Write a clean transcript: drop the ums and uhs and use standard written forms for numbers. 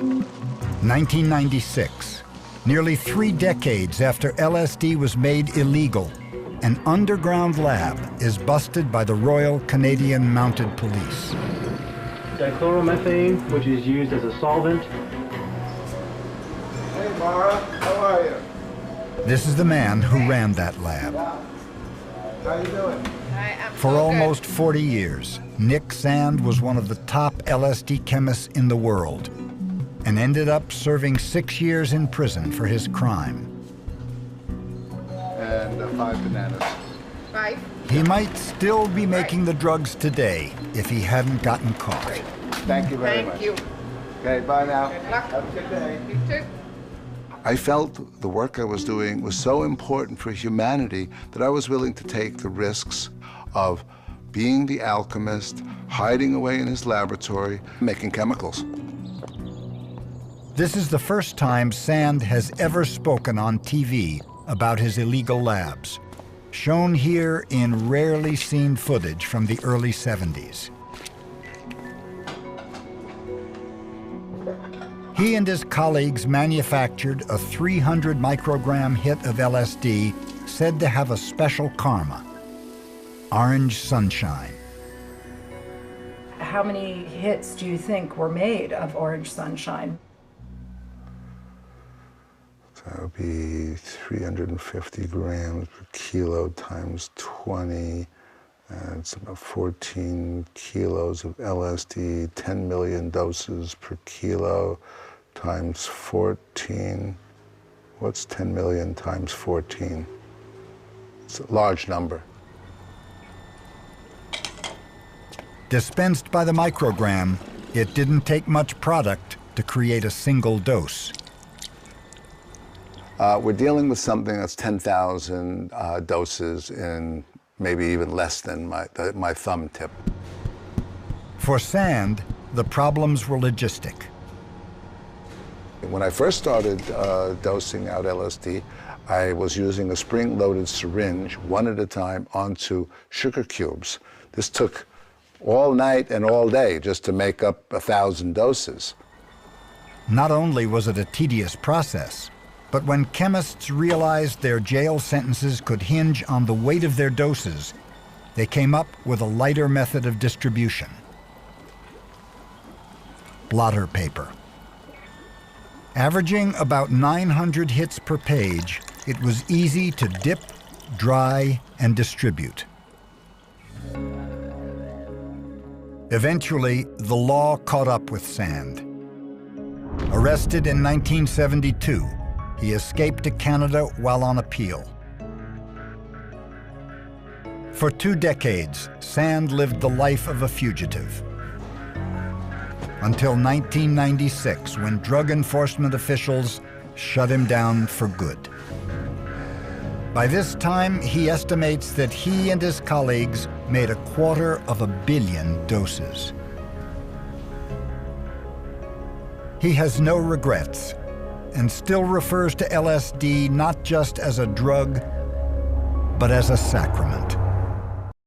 1996, nearly 3 decades after LSD was made illegal, an underground lab is busted by the Royal Canadian Mounted Police. Dichloromethane, which is used as a solvent. Hey, Mara, how are you? This is the man who ran that lab. How you doing? For almost 40 years, Nick Sand was one of the top LSD chemists in the world and ended up serving 6 years in prison for his crime. And 5 bananas. 5. He might still be making the drugs today if he hadn't gotten caught. Thank you very much. Thank you. Okay, bye now. Good luck. Have a good day. You too. I felt the work I was doing was so important for humanity that I was willing to take the risks of being the alchemist, hiding away in his laboratory, making chemicals. This is the first time Sand has ever spoken on TV about his illegal labs, shown here in rarely seen footage from the early 70s. He and his colleagues manufactured a 300 microgram hit of LSD said to have a special karma, orange sunshine. How many hits do you think were made of orange sunshine? That would be 350 grams per kilo times 20. It's about 14 kilos of LSD, 10 million doses per kilo times 14. What's 10 million times 14? It's a large number. Dispensed by the microgram, it didn't take much product to create a single dose. We're dealing with something that's 10,000 doses in maybe even less than my thumb tip. For Sand, the problems were logistic. When I first started dosing out LSD, I was using a spring-loaded syringe, one at a time, onto sugar cubes. This took all night and all day just to make up 1,000 doses. Not only was it a tedious process, but when chemists realized their jail sentences could hinge on the weight of their doses, they came up with a lighter method of distribution: blotter paper. Averaging about 900 hits per page, it was easy to dip, dry, and distribute. Eventually, the law caught up with Sand. Arrested in 1972, he escaped to Canada while on appeal. For 2 decades, Sand lived the life of a fugitive. Until 1996, when drug enforcement officials shut him down for good. By this time, he estimates that he and his colleagues made 250 million doses. He has no regrets and still refers to LSD not just as a drug, but as a sacrament.